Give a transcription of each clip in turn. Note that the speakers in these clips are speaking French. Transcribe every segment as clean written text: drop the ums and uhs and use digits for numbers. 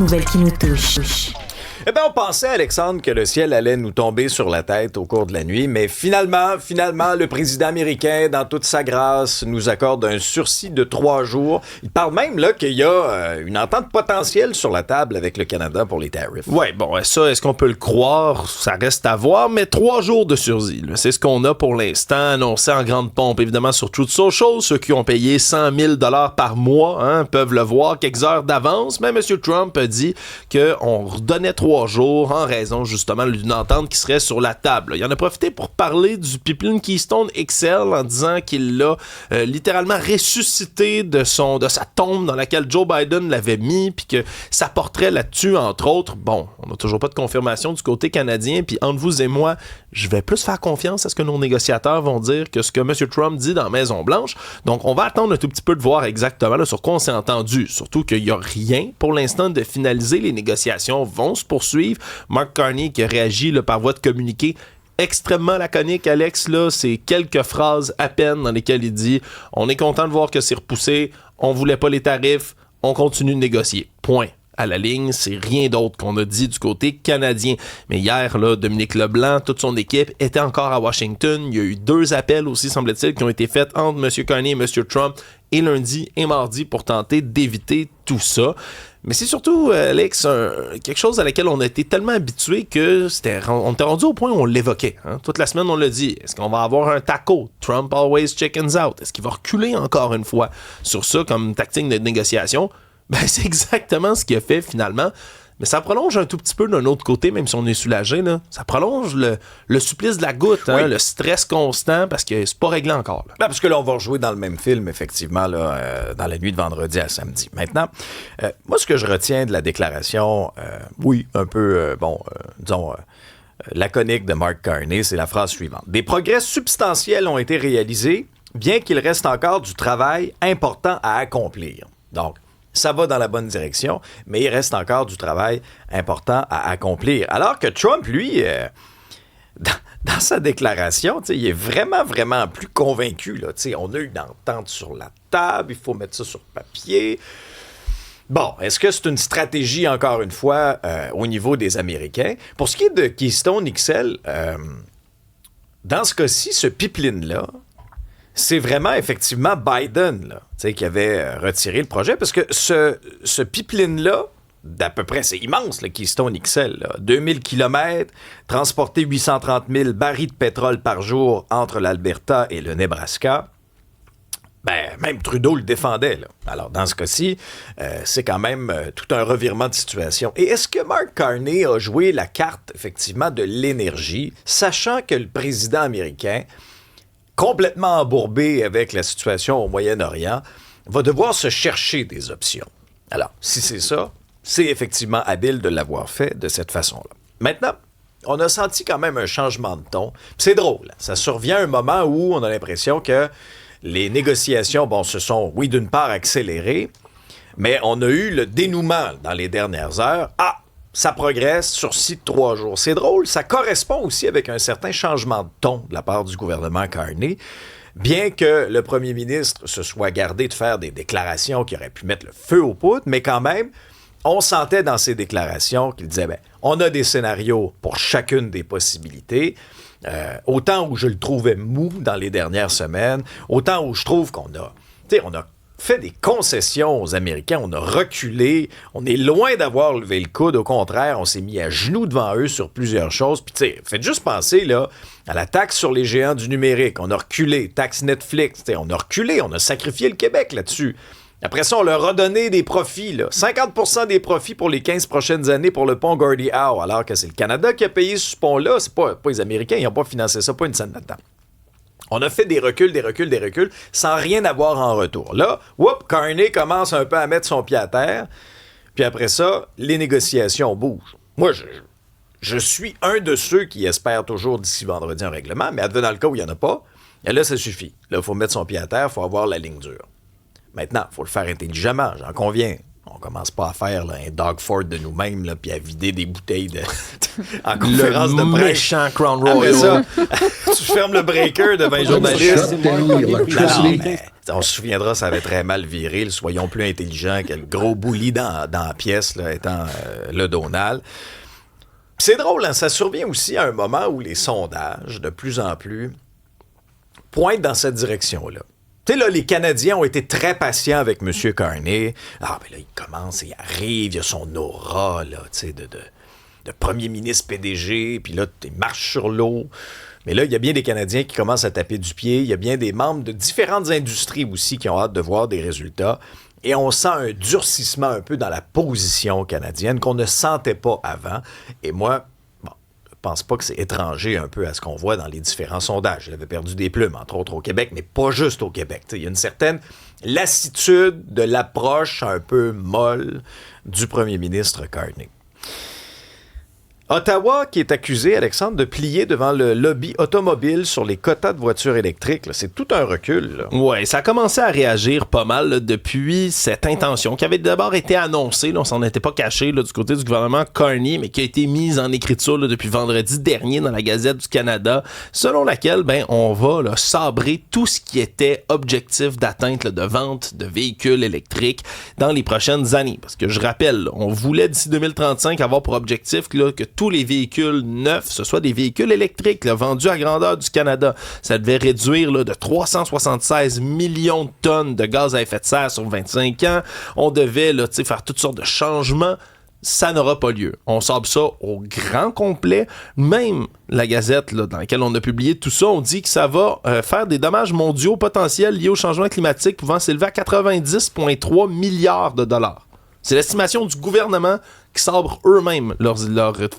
Nouvelle qui nous touche. Eh bien, on pensait, Alexandre, que le ciel allait nous tomber sur la tête au cours de la nuit, mais finalement, le président américain, dans toute sa grâce, nous accorde un sursis de 3 jours. Il parle même là qu'il y a une entente potentielle sur la table avec le Canada pour les tarifs. Ouais, bon, ça, est-ce qu'on peut le croire? Ça reste à voir, mais 3 jours de sursis, là, c'est ce qu'on a pour l'instant, annoncé en grande pompe, évidemment, sur Truth Social. Ceux qui ont payé 100 000 $ par mois peuvent le voir quelques heures d'avance, mais M. Trump a dit qu'on redonnait 3 jours en raison justement d'une entente qui serait sur la table. Il en a profité pour parler du pipeline Keystone XL en disant qu'il l'a littéralement ressuscité de sa tombe dans laquelle Joe Biden l'avait mis, puis que ça porterait là-dessus, entre autres. Bon, on n'a toujours pas de confirmation du côté canadien, puis entre vous et moi, je vais plus faire confiance à ce que nos négociateurs vont dire que ce que M. Trump dit dans la Maison-Blanche. Donc, on va attendre un tout petit peu de voir exactement là, sur quoi on s'est entendu. Surtout qu'il n'y a rien pour l'instant de finalisé. Les négociations vont se poursuivre. Mark Carney qui a réagi là, par voie de communiqué extrêmement laconique, Alex, là, c'est quelques phrases à peine dans lesquelles il dit « On est content de voir que c'est repoussé, on voulait pas les tarifs, on continue de négocier. » Point. À la ligne, c'est rien d'autre qu'on a dit du côté canadien. Mais hier, là, Dominique Leblanc, toute son équipe était encore à Washington. Il y a eu 2 appels aussi, semble-t-il, qui ont été faits entre M. Carney et M. Trump, et lundi et mardi, pour tenter d'éviter tout ça. Mais c'est surtout, Alex, quelque chose à laquelle on a été tellement habitué que on était rendu au point où on l'évoquait. Toute la semaine, on l'a dit. Est-ce qu'on va avoir un taco? Trump always chickens out. Est-ce qu'il va reculer encore une fois sur ça comme tactique de négociation? Ben, c'est exactement ce qu'il a fait finalement. Mais ça prolonge un tout petit peu d'un autre côté, même si on est soulagé, là. Ça prolonge le supplice de la goutte, oui. Le stress constant, parce que c'est pas réglé encore. Là. Ben, parce que là, on va rejouer dans le même film, effectivement, là, dans la nuit de vendredi à samedi. Maintenant, moi, ce que je retiens de la déclaration, oui, un peu, disons, laconique de Mark Carney, c'est la phrase suivante. « Des progrès substantiels ont été réalisés, bien qu'il reste encore du travail important à accomplir. » Donc, ça va dans la bonne direction, mais il reste encore du travail important à accomplir. Alors que Trump, lui, dans sa déclaration, il est vraiment, vraiment plus convaincu. Là. On a une entente sur la table, il faut mettre ça sur papier. Bon, est-ce que c'est une stratégie, encore une fois, au niveau des Américains? Pour ce qui est de Keystone XL, dans ce cas-ci, ce pipeline-là, c'est vraiment, effectivement, Biden là, qui avait retiré le projet, parce que ce pipeline-là, d'à peu près, c'est immense, le Keystone XL, là, 2000 km, transporter 830 000 barils de pétrole par jour entre l'Alberta et le Nebraska. Ben, même Trudeau le défendait. Là. Alors, dans ce cas-ci, c'est quand même tout un revirement de situation. Et est-ce que Mark Carney a joué la carte, effectivement, de l'énergie, sachant que le président américain, complètement embourbé avec la situation au Moyen-Orient, va devoir se chercher des options. Alors, si c'est ça, c'est effectivement habile de l'avoir fait de cette façon-là. Maintenant, on a senti quand même un changement de ton. Puis c'est drôle, ça survient à un moment où on a l'impression que les négociations, se sont, oui, d'une part accélérées, mais on a eu le dénouement dans les dernières heures. Ah! Ça progresse, sursis de 3 jours. C'est drôle, ça correspond aussi avec un certain changement de ton de la part du gouvernement Carney, bien que le premier ministre se soit gardé de faire des déclarations qui auraient pu mettre le feu aux poudres, mais quand même, on sentait dans ces déclarations qu'il disait, on a des scénarios pour chacune des possibilités, autant où je le trouvais mou dans les dernières semaines, autant où je trouve qu'on a fait des concessions aux Américains, on a reculé, on est loin d'avoir levé le coude, au contraire, on s'est mis à genoux devant eux sur plusieurs choses, puis tu sais, faites juste penser là à la taxe sur les géants du numérique, on a reculé, taxe Netflix, on a reculé, on a sacrifié le Québec là-dessus. Après ça, on leur a donné des profits, là, 50% des profits pour les 15 prochaines années pour le pont Gordie Howe, alors que c'est le Canada qui a payé ce pont-là, c'est pas les Américains, ils n'ont pas financé ça, pas une scène là-dedans. On a fait des reculs, sans rien avoir en retour. Là, Carney commence un peu à mettre son pied à terre, puis après ça, les négociations bougent. Moi, je suis un de ceux qui espèrent toujours d'ici vendredi un règlement, mais advenant le cas où il n'y en a pas, et là, ça suffit. Là, il faut mettre son pied à terre, il faut avoir la ligne dure. Maintenant, il faut le faire intelligemment, j'en conviens. On commence pas à faire là, un dog fort de nous-mêmes là, puis à vider des bouteilles en conférence de presse. Méchant Crown Royal. Après ça, tu fermes le breaker devant les journalistes. On se souviendra, ça avait très mal viré. Soyons plus intelligents que le gros bouli dans la pièce, là, étant le Donald. C'est drôle, hein, ça survient aussi à un moment où les sondages, de plus en plus, pointent dans cette direction-là. Tu sais, là, les Canadiens ont été très patients avec M. Carney. Ah, ben là, il commence, il arrive, il a son aura, là, tu sais, de premier ministre PDG, puis là, il marche sur l'eau. Mais là, il y a bien des Canadiens qui commencent à taper du pied. Il y a bien des membres de différentes industries aussi qui ont hâte de voir des résultats. Et on sent un durcissement un peu dans la position canadienne qu'on ne sentait pas avant. Et moi, je pense pas que c'est étranger un peu à ce qu'on voit dans les différents sondages. Il avait perdu des plumes, entre autres au Québec, mais pas juste au Québec. Il y a une certaine lassitude de l'approche un peu molle du premier ministre Carney. Ottawa qui est accusé, Alexandre, de plier devant le lobby automobile sur les quotas de voitures électriques. Là. C'est tout un recul. Oui, ça a commencé à réagir pas mal là, depuis cette intention qui avait d'abord été annoncée, là, on s'en était pas caché là, du côté du gouvernement Carney, mais qui a été mise en écriture là, depuis vendredi dernier dans la Gazette du Canada, selon laquelle on va là, sabrer tout ce qui était objectif d'atteinte là, de vente de véhicules électriques dans les prochaines années. Parce que je rappelle, là, on voulait d'ici 2035 avoir pour objectif là, que tous les véhicules neufs, ce soit des véhicules électriques là, vendus à grandeur du Canada. Ça devait réduire là, de 376 millions de tonnes de gaz à effet de serre sur 25 ans. On devait là, faire toutes sortes de changements. Ça n'aura pas lieu. On sabre ça au grand complet. Même la Gazette là, dans laquelle on a publié tout ça, on dit que ça va faire des dommages mondiaux potentiels liés au changement climatique pouvant s'élever à 90,3 milliards de dollars. C'est l'estimation du gouvernement qui sabrent eux-mêmes leur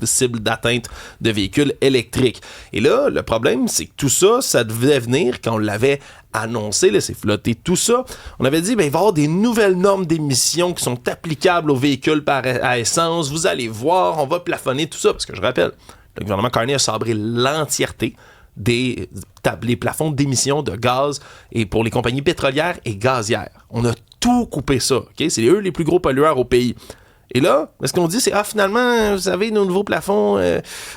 cible d'atteinte de véhicules électriques. Et là, le problème, c'est que tout ça, ça devait venir quand on l'avait annoncé, laissé flotter tout ça. On avait dit, il va y avoir des nouvelles normes d'émissions qui sont applicables aux véhicules à essence. Vous allez voir, on va plafonner tout ça. Parce que je rappelle, le gouvernement Carney a sabré l'entièreté des plafonds d'émissions de gaz et pour les compagnies pétrolières et gazières. On a tout coupé ça. Okay? C'est eux les plus gros pollueurs au pays. Et là, ce qu'on dit, c'est finalement, vous savez, nos nouveaux plafonds,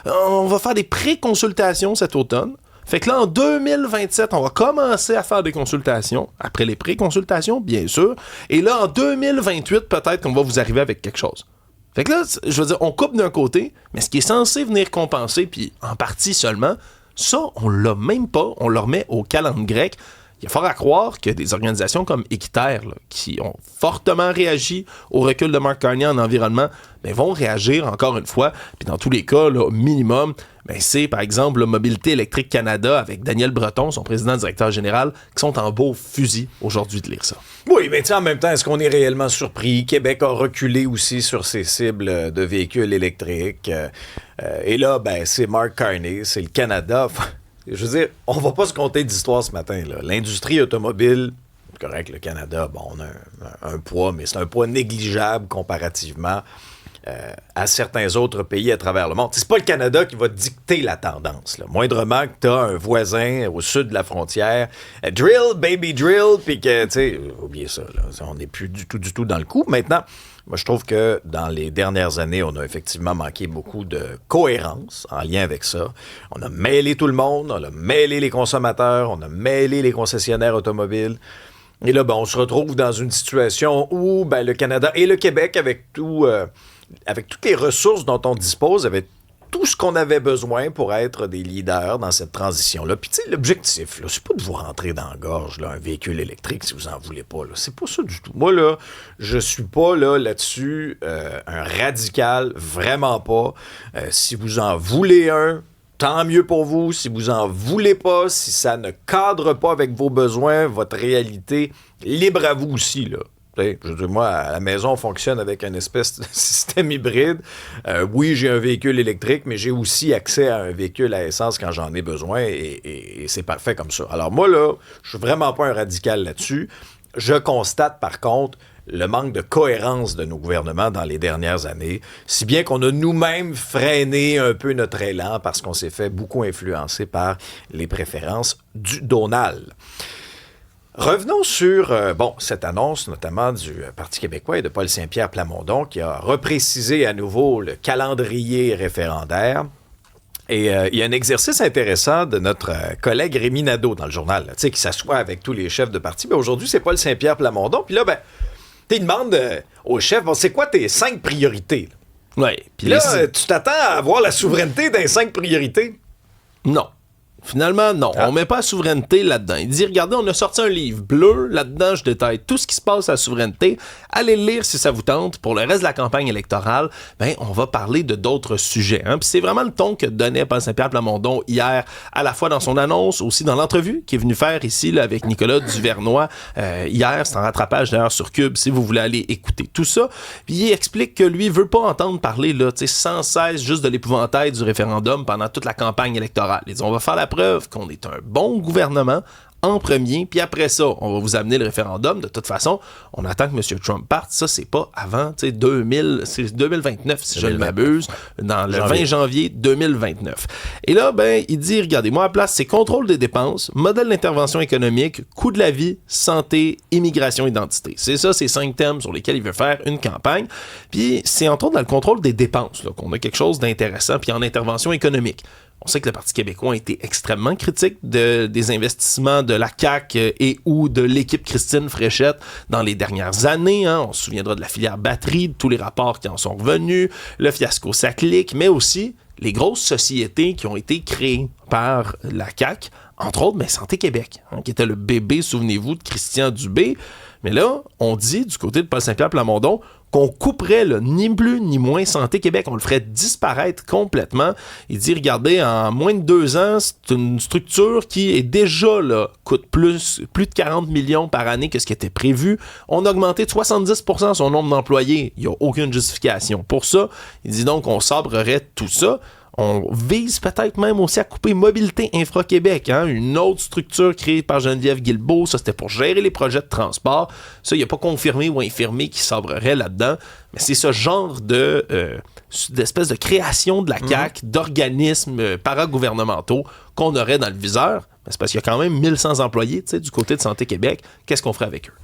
on va faire des pré-consultations cet automne. Fait que là, en 2027, on va commencer à faire des consultations. Après les pré-consultations, bien sûr. Et là, en 2028, peut-être qu'on va vous arriver avec quelque chose. Fait que là, je veux dire, on coupe d'un côté, mais ce qui est censé venir compenser, puis en partie seulement, ça, on l'a même pas. On le remet au calendrier grec. Il y a fort à croire que des organisations comme Équiterre, là, qui ont fortement réagi au recul de Mark Carney en environnement, vont réagir encore une fois. Puis dans tous les cas, là, au minimum, c'est par exemple le Mobilité électrique Canada avec Daniel Breton, son président-directeur général, qui sont en beau fusil aujourd'hui de lire ça. Oui, mais en même temps, est-ce qu'on est réellement surpris? Québec a reculé aussi sur ses cibles de véhicules électriques. Et là, c'est Mark Carney, c'est le Canada. Je veux dire, on va pas se compter d'histoire ce matin. Là. L'industrie automobile, correct, le Canada, on a un poids, mais c'est un poids négligeable comparativement à certains autres pays à travers le monde. C'est pas le Canada qui va dicter la tendance. Là. Moindrement que tu as un voisin au sud de la frontière, drill, baby drill, puis que, tu sais, oubliez ça, là, on n'est plus du tout dans le coup. Maintenant, moi, je trouve que dans les dernières années, on a effectivement manqué beaucoup de cohérence en lien avec ça. On a mêlé tout le monde, on a mêlé les consommateurs, on a mêlé les concessionnaires automobiles. Et là, on se retrouve dans une situation où le Canada et le Québec, avec toutes les ressources dont on dispose, avec tout ce qu'on avait besoin pour être des leaders dans cette transition-là. Puis, tu sais, l'objectif, là, c'est pas de vous rentrer dans la gorge, là, un véhicule électrique, si vous en voulez pas. Là. C'est pas ça du tout. Moi, là, je suis pas là-dessus un radical, vraiment pas. Si vous en voulez un, tant mieux pour vous. Si vous en voulez pas, si ça ne cadre pas avec vos besoins, votre réalité, libre à vous aussi, là. Je veux dire, moi, à la maison, on fonctionne avec une espèce de système hybride. Oui, j'ai un véhicule électrique, mais j'ai aussi accès à un véhicule à essence quand j'en ai besoin et c'est parfait comme ça. Alors moi, là, je suis vraiment pas un radical là-dessus. Je constate, par contre, le manque de cohérence de nos gouvernements dans les dernières années, si bien qu'on a nous-mêmes freiné un peu notre élan parce qu'on s'est fait beaucoup influencer par les préférences du Donald. Revenons sur cette annonce notamment du Parti québécois et de Paul Saint-Pierre Plamondon qui a reprécisé à nouveau le calendrier référendaire. Et il y a un exercice intéressant de notre collègue Rémi Nadeau dans le journal, là, qui s'assoit avec tous les chefs de parti. Ben, aujourd'hui, c'est Paul Saint-Pierre Plamondon. Puis là, il demande au chef, c'est quoi tes 5 priorités? Oui. Puis là, tu t'attends à avoir la souveraineté dans les 5 priorités? Non. Finalement, non. On met pas la souveraineté là-dedans. Il dit, regardez, on a sorti un livre bleu. Là-dedans, je détaille tout ce qui se passe à la souveraineté. Allez le lire si ça vous tente. Pour le reste de la campagne électorale, on va parler de d'autres sujets. Hein. Puis c'est vraiment le ton que donnait Paul Saint-Pierre Plamondon hier, à la fois dans son annonce, aussi dans l'entrevue qu'il est venu faire ici là, avec Nicolas Duvernois. Hier, c'est en rattrapage d'ailleurs sur Cube, si vous voulez aller écouter tout ça. Puis il explique que lui veut pas entendre parler là, sans cesse juste de l'épouvantail du référendum pendant toute la campagne électorale. Il dit, on va faire la preuve qu'on est un bon gouvernement en premier, puis après ça, on va vous amener le référendum. De toute façon, on attend que M. Trump parte. Ça, c'est pas avant, c'est 2029, si je ne m'abuse, dans le 20 janvier 2029. Et là, il dit, regardez, moi, à la place, c'est contrôle des dépenses, modèle d'intervention économique, coût de la vie, santé, immigration, identité. C'est ça, ces 5 thèmes sur lesquels il veut faire une campagne. Puis, c'est entre autres dans le contrôle des dépenses là, qu'on a quelque chose d'intéressant, puis en intervention économique. On sait que le Parti québécois a été extrêmement critique des investissements de la CAQ et ou de l'équipe Christine Fréchette dans les dernières années. Hein. On se souviendra de la filière batterie, de tous les rapports qui en sont revenus, le fiasco Saclic, mais aussi les grosses sociétés qui ont été créées par la CAQ, entre autres Santé Québec, hein, qui était le bébé, souvenez-vous, de Christian Dubé. Mais là, on dit du côté de Paul Saint-Pierre Plamondon qu'on couperait là, ni plus ni moins Santé Québec, on le ferait disparaître complètement. Il dit, regardez, en moins de 2 ans, c'est une structure qui est déjà là, coûte plus de 40 millions par année que ce qui était prévu. On a augmenté de 70% son nombre d'employés. Il n'y a aucune justification pour ça. Il dit donc qu'on sabrerait tout ça. On vise peut-être même aussi à couper Mobilité Infra-Québec, hein, une autre structure créée par Geneviève Guilbeault. Ça, c'était pour gérer les projets de transport. Ça, il n'y a pas confirmé ou infirmé qui sabrerait là-dedans. Mais c'est ce genre d'espèce de création de la CAQ, d'organismes paragouvernementaux qu'on aurait dans le viseur. Mais c'est parce qu'il y a quand même 1100 employés du côté de Santé Québec. Qu'est-ce qu'on ferait avec eux?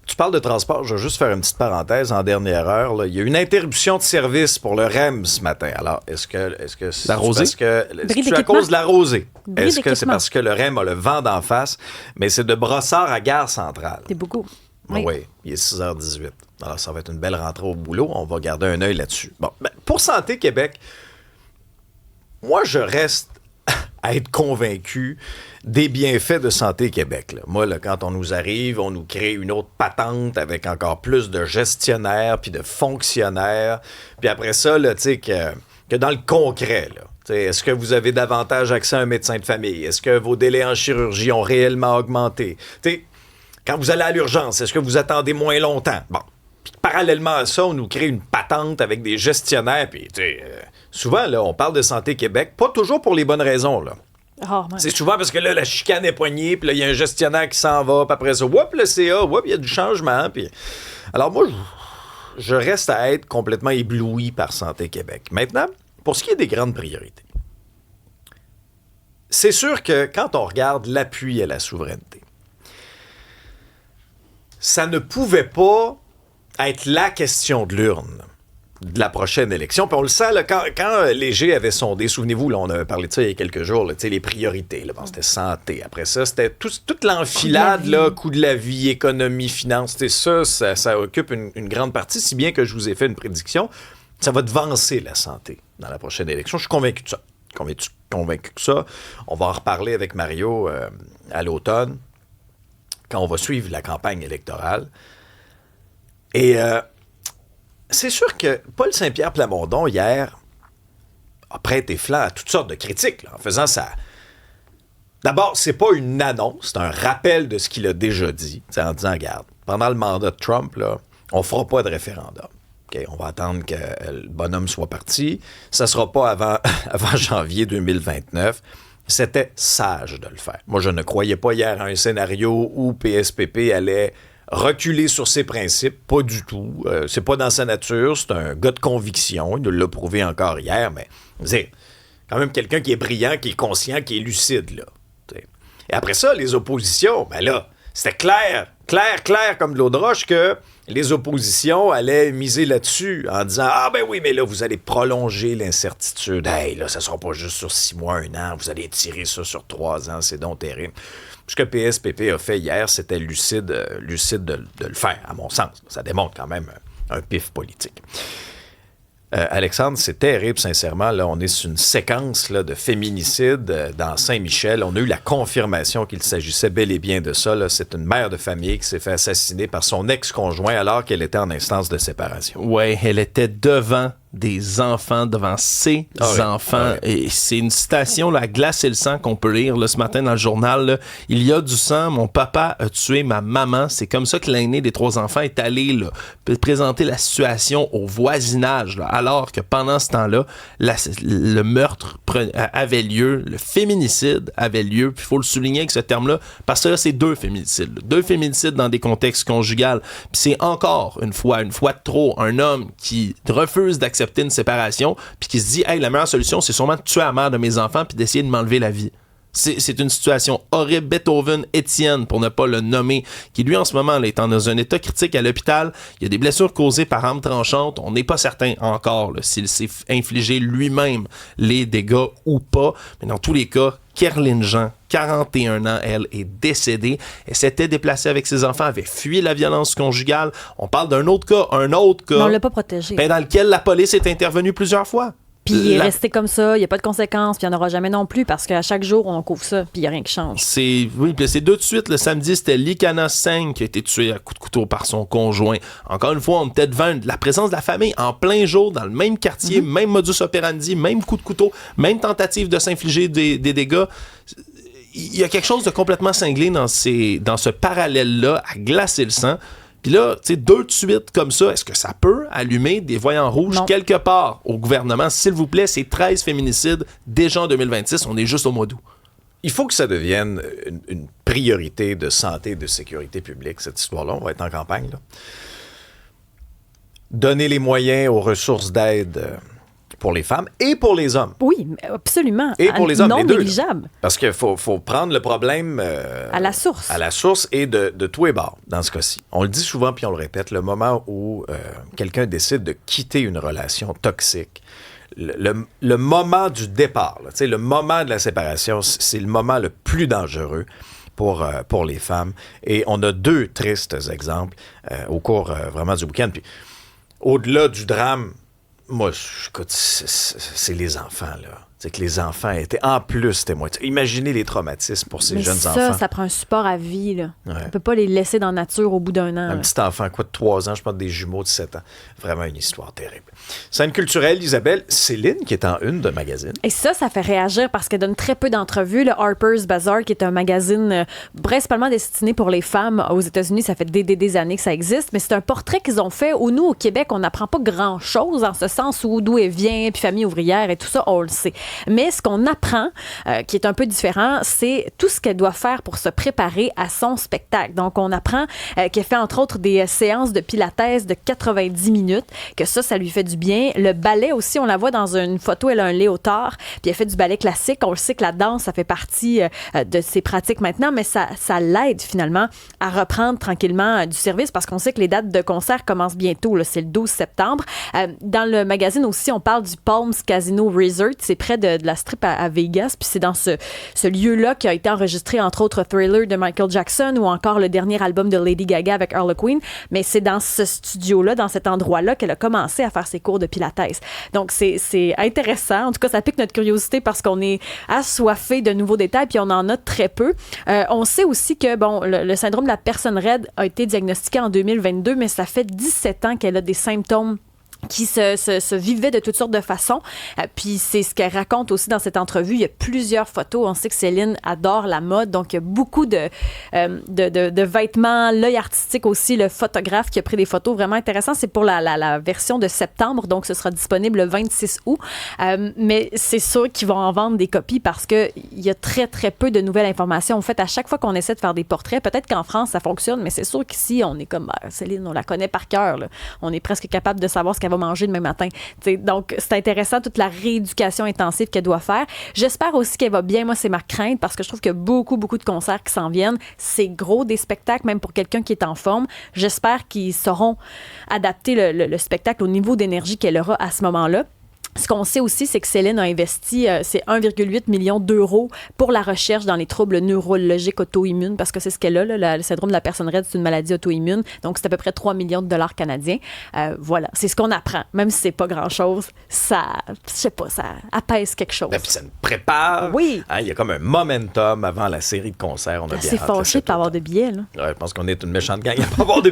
Tu parles de transport, je vais juste faire une petite parenthèse en dernière heure. Là. Il y a une interruption de service pour le REM ce matin. Alors, est-ce que c'est parce que c'est à cause de la rosée? Est-ce que c'est parce que le REM a le vent d'en face? Mais c'est de Brossard à Gare Centrale. C'est beaucoup. Oui, il est 6h18. Alors, ça va être une belle rentrée au boulot. On va garder un œil là-dessus. Bon, pour Santé Québec, moi, je reste à être convaincu des bienfaits de Santé Québec. Là. Moi, là, quand on nous arrive, on nous crée une autre patente avec encore plus de gestionnaires puis de fonctionnaires. Puis après ça, là, que dans le concret, là, est-ce que vous avez davantage accès à un médecin de famille? Est-ce que vos délais en chirurgie ont réellement augmenté? Quand vous allez à l'urgence, est-ce que vous attendez moins longtemps? Bon. Puis parallèlement à ça, on nous crée une patente avec des gestionnaires. Puis, souvent, là, on parle de Santé Québec, pas toujours pour les bonnes raisons, là. C'est souvent parce que là, la chicane est poignée, puis là, il y a un gestionnaire qui s'en va, puis après ça, le CA, il y a du changement. Puis... Alors moi, je reste à être complètement ébloui par Santé Québec. Maintenant, pour ce qui est des grandes priorités, c'est sûr que quand on regarde l'appui à la souveraineté, ça ne pouvait pas être la question de l'urne de la prochaine élection. Puis on le sait, là, quand Léger avait sondé, souvenez-vous, là, on avait parlé de ça il y a quelques jours, là, les priorités, là, c'était santé. Après ça, c'était toute l'enfilade, coût de la vie, économie, finance. Ça occupe une grande partie, si bien que je vous ai fait une prédiction. Ça va devancer la santé dans la prochaine élection. Je suis convaincu de ça. Convaincu que ça. On va en reparler avec Mario à l'automne, quand on va suivre la campagne électorale. Et... c'est sûr que Paul Saint-Pierre Plamondon, hier, a prêté flanc à toutes sortes de critiques, là, en faisant ça. D'abord, c'est pas une annonce, c'est un rappel de ce qu'il a déjà dit, en disant, regarde, pendant le mandat de Trump, là, on fera pas de référendum. Okay, on va attendre que le bonhomme soit parti. Ça sera pas avant janvier 2029. C'était sage de le faire. Moi, je ne croyais pas hier à un scénario où PSPP allait reculer sur ses principes, pas du tout. C'est pas dans sa nature, c'est un gars de conviction. Il nous l'a prouvé encore hier, mais c'est quand même quelqu'un qui est brillant, qui est conscient, qui est lucide, là. T'sais. Et après ça, les oppositions, c'était clair comme de l'eau de roche que les oppositions allaient miser là-dessus en disant « Ah ben oui, mais là, vous allez prolonger l'incertitude. Hey, là, ça ne sera pas juste sur 6 mois, 1 an. Vous allez tirer ça sur 3 ans. C'est donc terrible. » Ce que PSPP a fait hier, c'était lucide de le faire, à mon sens. Ça démontre quand même un pif politique. Alexandre, c'est terrible, sincèrement. Là, on est sur une séquence là, de féminicide dans Saint-Michel. On a eu la confirmation qu'il s'agissait bel et bien de ça. Là. C'est une mère de famille qui s'est fait assassiner par son ex-conjoint alors qu'elle était en instance de séparation. Oui, elle était devant des enfants, devant ses enfants. Ouais. Et c'est une citation, la glace et le sang, qu'on peut lire là, ce matin dans le journal. Là. Il y a du sang, mon papa a tué ma maman. C'est comme ça que l'aîné des 3 enfants est allé là, présenter la situation au voisinage, là, alors que pendant ce temps-là, le meurtre avait lieu, le féminicide avait lieu. Puis il faut le souligner avec ce terme-là, parce que là, c'est 2 féminicides. Là. 2 féminicides dans des contextes conjugals. Puis c'est encore une fois de trop, un homme qui refuse d'accepter une séparation, puis qui se dit « Hey, la meilleure solution, c'est sûrement de tuer la mère de mes enfants puis d'essayer de m'enlever la vie. » C'est une situation horrible. Beethoven Étienne, pour ne pas le nommer, qui lui, en ce moment, là, est dans un état critique à l'hôpital. Il y a des blessures causées par arme tranchante. On n'est pas certain encore là, s'il s'est infligé lui-même les dégâts ou pas. Mais dans tous les cas, Kerlyn Jean, 41 ans, elle, est décédée. Elle s'était déplacée avec ses enfants, avait fui la violence conjugale. On parle d'un autre cas. Mais on l'a pas protégé. Dans lequel la police est intervenue plusieurs fois. Puis il est resté comme ça, il n'y a pas de conséquences, puis il n'y en aura jamais non plus, parce qu'à chaque jour, on couvre ça, puis il n'y a rien qui change. Oui, puis c'est 2 de suite. Le samedi, c'était Likana Singh qui a été tué à coups de couteau par son conjoint. Encore une fois, on était devant la présence de la famille en plein jour, dans le même quartier, même modus operandi, même coup de couteau, même tentative de s'infliger des dégâts. Il y a quelque chose de complètement cinglé dans ce parallèle-là, à glacer le sang. Puis là, tu sais, 2 de suite comme ça, est-ce que ça peut allumer des voyants rouges quelque part au gouvernement? S'il vous plaît, c'est 13 féminicides déjà en 2026, on est juste au mois d'août. Il faut que ça devienne une priorité de santé et de sécurité publique, cette histoire-là. On va être en campagne, là. Donner les moyens aux ressources d'aide pour les femmes et pour les hommes. Oui, absolument. Et pour les hommes, non les deux. négligeable. Là. Parce qu'il faut prendre le problème à la source. À la source et de tous les bords, dans ce cas-ci. On le dit souvent, puis on le répète, le moment où quelqu'un décide de quitter une relation toxique, le moment du départ, là, le moment de la séparation, c'est le moment le plus dangereux pour les femmes. Et on a 2 tristes exemples au cours vraiment du week-end. Puis au-delà du drame, moi, écoute, c'est les enfants, là. C'est que les enfants étaient en plus témoins. Imaginez les traumatismes pour ces jeunes enfants. Ça prend un support à vie, là. Ouais. On peut pas les laisser dans la nature au bout d'un an. Un petit enfant, de 3 ans, je pense des jumeaux de 7 ans. Vraiment une histoire terrible. Scène culturelle, Isabelle, Céline qui est en une de magazine. Et ça fait réagir parce qu'elle donne très peu d'entrevues. Le Harper's Bazaar, qui est un magazine principalement destiné pour les femmes aux États-Unis, ça fait des années que ça existe, mais c'est un portrait qu'ils ont fait où nous, au Québec, on n'apprend pas grand-chose en ce sens où d'où elle vient, puis famille ouvrière et tout ça, on le sait. Mais ce qu'on apprend, qui est un peu différent, c'est tout ce qu'elle doit faire pour se préparer à son spectacle. Donc, on apprend qu'elle fait entre autres des séances de pilates de 90 minutes, que ça lui fait du bien. Le ballet aussi, on la voit dans une photo, elle a un léotard, puis elle fait du ballet classique. On le sait que la danse, ça fait partie de ses pratiques maintenant, mais ça l'aide finalement à reprendre tranquillement du service parce qu'on sait que les dates de concert commencent bientôt. Là, c'est le 12 septembre. Dans le magazine aussi, on parle du Palms Casino Resort. C'est près de la strip à Vegas, puis c'est dans ce lieu-là qui a été enregistré, entre autres, Thriller de Michael Jackson ou encore le dernier album de Lady Gaga avec Harlequin. Mais c'est dans ce studio-là, dans cet endroit-là, qu'elle a commencé à faire ses cours de pilates. Donc, c'est intéressant. En tout cas, ça pique notre curiosité parce qu'on est assoiffé de nouveaux détails, puis on en a très peu. On sait aussi que, bon, le syndrome de la personne raide a été diagnostiqué en 2022, mais ça fait 17 ans qu'elle a des symptômes qui se vivait de toutes sortes de façons. Puis c'est ce qu'elle raconte aussi dans cette entrevue. Il y a plusieurs photos. On sait que Céline adore la mode, donc il y a beaucoup de vêtements, l'œil artistique aussi, le photographe qui a pris des photos vraiment intéressantes. C'est pour la version de septembre, donc ce sera disponible le 26 août. Mais c'est sûr qu'ils vont en vendre des copies parce qu'il y a très, très peu de nouvelles informations. En fait, à chaque fois qu'on essaie de faire des portraits, peut-être qu'en France, ça fonctionne, mais c'est sûr qu'ici, on est comme Céline, on la connaît par cœur. Là. On est presque capable de savoir ce qu'elle qu'elle va manger demain matin. T'sais, donc, c'est intéressant, toute la rééducation intensive qu'elle doit faire. J'espère aussi qu'elle va bien. Moi, c'est ma crainte parce que je trouve qu'il y a beaucoup de concerts qui s'en viennent. C'est gros des spectacles, même pour quelqu'un qui est en forme. J'espère qu'ils sauront adapter le spectacle au niveau d'énergie qu'elle aura à ce moment-là. Ce qu'on sait aussi, c'est que Céline a investi c'est 1,8 million d'euros pour la recherche dans les troubles neurologiques auto-immunes, parce que c'est ce qu'elle a, là, le syndrome de la personne raide, c'est une maladie auto-immune. Donc, c'est à peu près 3 millions de dollars canadiens. Voilà, c'est ce qu'on apprend. Même si c'est pas grand-chose, ça, je sais pas, ça apaise quelque chose. Ben, puis ça nous prépare. Oui. Hein, il y a comme un momentum avant la série de concerts. On a bien C'est hâte, fâché de pas avoir de billets, là. Ouais, je pense qu'on est une méchante gang à pas avoir de